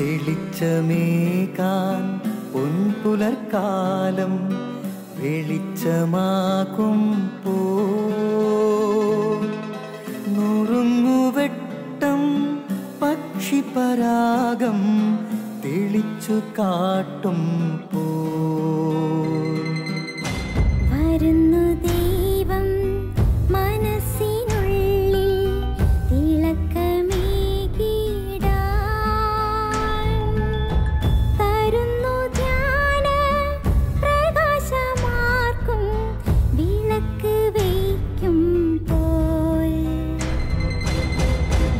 തെളിച്ചമേകാൻ പൊൻപുലർക്കാലം വെളിച്ചമാകുമ്പോ നുറുങ്ങുവെട്ടം പക്ഷിപരാഗം തെളിച്ചു കാട്ടുമ്പോ വരുന്നു ദൈവം മനസ്സിനുള്ളിൽ തിളക്കമേകിടാൻ തരുന്നു ധ്യാന പ്രകാശമാർക്കും വിളക്ക് വയ്ക്കുമ്പോൾ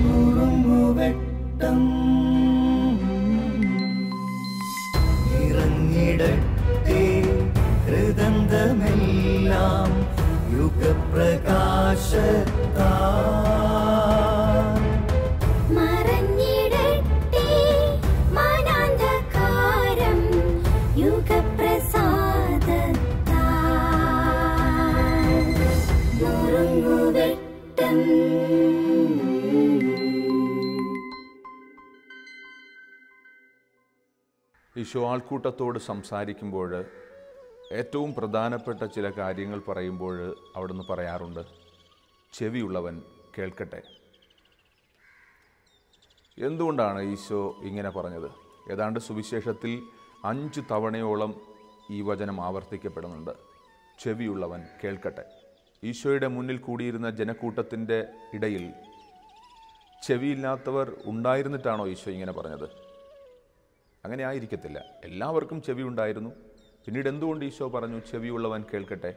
നുറുങ്ങുവെട്ടം ഇറങ്ങിടട്ടെ ഹൃദന്തമെല്ലാം യുഗപ്രകാശത്താൽ മറഞ്ഞിടട്ടെ മനാന്ധകാരം യുഗപ്രസാദത്താൽ നുറുങ്ങുവെട്ടം. ഈശോ ആൾക്കൂട്ടത്തോട് സംസാരിക്കുമ്പോൾ ഏറ്റവും പ്രധാനപ്പെട്ട ചില കാര്യങ്ങൾ പറയുമ്പോൾ അവിടുന്ന് പറയാറുണ്ട്, ചെവിയുള്ളവൻ കേൾക്കട്ടെ. എന്തുകൊണ്ടാണ് ഈശോ ഇങ്ങനെ പറഞ്ഞത്? ഏതാണ്ട് സുവിശേഷത്തിൽ 5 തവണയോളം ഈ വചനം ആവർത്തിക്കപ്പെടുന്നുണ്ട്. ചെവിയുള്ളവൻ കേൾക്കട്ടെ. ഈശോയുടെ മുന്നിൽ കൂടിയിരുന്ന ജനക്കൂട്ടത്തിൻ്റെ ഇടയിൽ ചെവിയില്ലാത്തവർ ഉണ്ടായിരുന്നിട്ടാണോ ഈശോ ഇങ്ങനെ പറഞ്ഞത്? അങ്ങനെ ആയിരിക്കത്തില്ല. എല്ലാവർക്കും ചെവി ഉണ്ടായിരുന്നു. പിന്നീട് എന്തുകൊണ്ട് ഈശോ പറഞ്ഞു ചെവിയുള്ളവൻ കേൾക്കട്ടെ?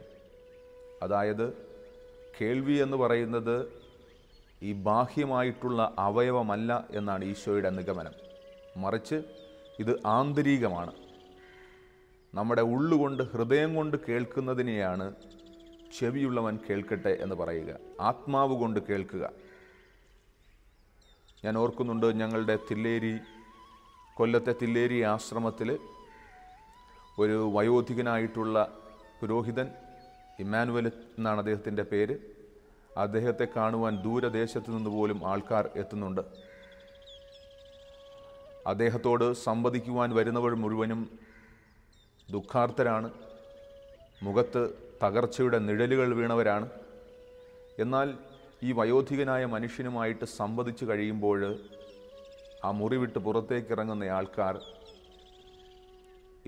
അതായത് കേൾവി എന്ന് പറയുന്നത് ഈ ബാഹ്യമായിട്ടുള്ള അവയവമല്ല എന്നാണ് ഈശോയുടെ നിഗമനം. മറിച്ച് ഇത് ആന്തരികമാണ്. നമ്മുടെ ഉള്ളുകൊണ്ട് ഹൃദയം കൊണ്ട് കേൾക്കുന്നതിനെയാണ് ചെവിയുള്ളവൻ കേൾക്കട്ടെ എന്ന് പറയുക. ആത്മാവ് കൊണ്ട് കേൾക്കുക. ഞാൻ ഓർക്കുന്നുണ്ട്, ഞങ്ങളുടെ കൊല്ലത്തെ തില്ലേരി ആശ്രമത്തിൽ ഒരു വയോധികനായിട്ടുള്ള പുരോഹിതൻ, ഇമ്മാനുവൽ എന്നാണ് അദ്ദേഹത്തിൻ്റെ പേര്. അദ്ദേഹത്തെ കാണുവാൻ ദൂരദേശത്തു നിന്ന് പോലും ആൾക്കാർ എത്തുന്നുണ്ട്. അദ്ദേഹത്തോട് സംവദിക്കുവാൻ വരുന്നവർ മുഴുവനും ദുഃഖാർത്തരാണ്, മുഖത്ത് തകർച്ചയുടെ നിഴലുകൾ വീണവരാണ്. എന്നാൽ ഈ വയോധികനായ മനുഷ്യനുമായിട്ട് സംവദിച്ചു കഴിയുമ്പോൾ ആ മുറി വിട്ട് പുറത്തേക്ക് ഇറങ്ങുന്ന ആൾക്കാർ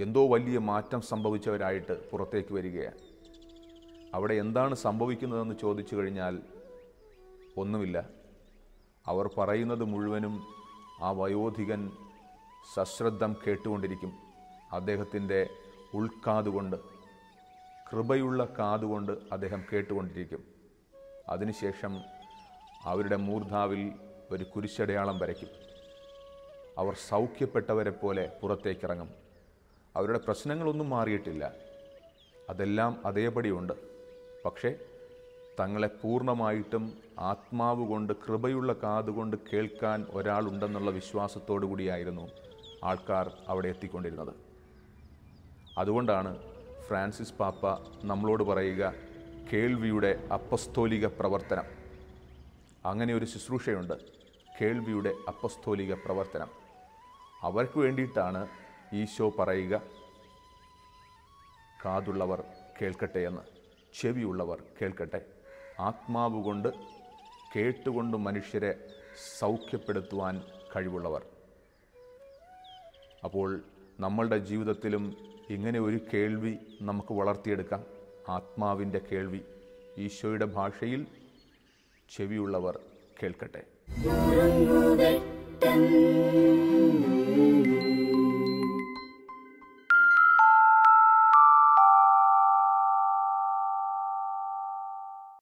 എന്തോ വലിയ മാറ്റം സംഭവിച്ചവരായിട്ട് പുറത്തേക്ക് വരികയാണ്. അവിടെ എന്താണ് സംഭവിക്കുന്നതെന്ന് ചോദിച്ചു കഴിഞ്ഞാൽ ഒന്നുമില്ല. അവർ പറയുന്നത് മുഴുവനും ആ വയോധികൻ സശ്രദ്ധം കേട്ടുകൊണ്ടിരിക്കും. അദ്ദേഹത്തിൻ്റെ ഉൾക്കാതുകൊണ്ട്, കൃപയുള്ള കാതുകൊണ്ട് അദ്ദേഹം കേട്ടുകൊണ്ടിരിക്കും. അതിനുശേഷം അവരുടെ മൂർധാവിൽ ഒരു കുരിശടയാളം വരയ്ക്കും. അവർ സൗഖ്യപ്പെട്ടവരെ പോലെ പുറത്തേക്കിറങ്ങും. അവരുടെ പ്രശ്നങ്ങളൊന്നും മാറിയിട്ടില്ല, അതെല്ലാം അതേപടിയുണ്ട്. പക്ഷേ തങ്ങളെ പൂർണ്ണമായിട്ടും ആത്മാവ് കൊണ്ട്, കൃപയുള്ള കാതുകൊണ്ട് കേൾക്കാൻ ഒരാളുണ്ടെന്നുള്ള വിശ്വാസത്തോടു കൂടിയായിരുന്നു ആൾക്കാർ അവിടെ എത്തിക്കൊണ്ടിരുന്നത്. അതുകൊണ്ടാണ് ഫ്രാൻസിസ് പാപ്പ നമ്മളോട് പറയുക, കേൾവിയുടെ അപ്പസ്തോലിക പ്രവർത്തനം. അങ്ങനെ ഒരു ശുശ്രൂഷയുണ്ട്, കേൾവിയുടെ അപ്പസ്തോലിക പ്രവർത്തനം. അവർക്ക് വേണ്ടിയിട്ടാണ് ഈശോ പറയുക, കാതുള്ളവർ കേൾക്കട്ടെ എന്ന്, ചെവിയുള്ളവർ കേൾക്കട്ടെ. ആത്മാവ് കൊണ്ട് കേട്ടുകൊണ്ട് മനുഷ്യരെ സൗഖ്യപ്പെടുത്തുവാൻ കഴിവുള്ളവർ. അപ്പോൾ നമ്മളുടെ ജീവിതത്തിലും ഇങ്ങനെ ഒരു കേൾവി നമുക്ക് വളർത്തിയെടുക്കാം, ആത്മാവിൻ്റെ കേൾവി. ഈശോയുടെ ഭാഷയിൽ ചെവിയുള്ളവർ കേൾക്കട്ടെ.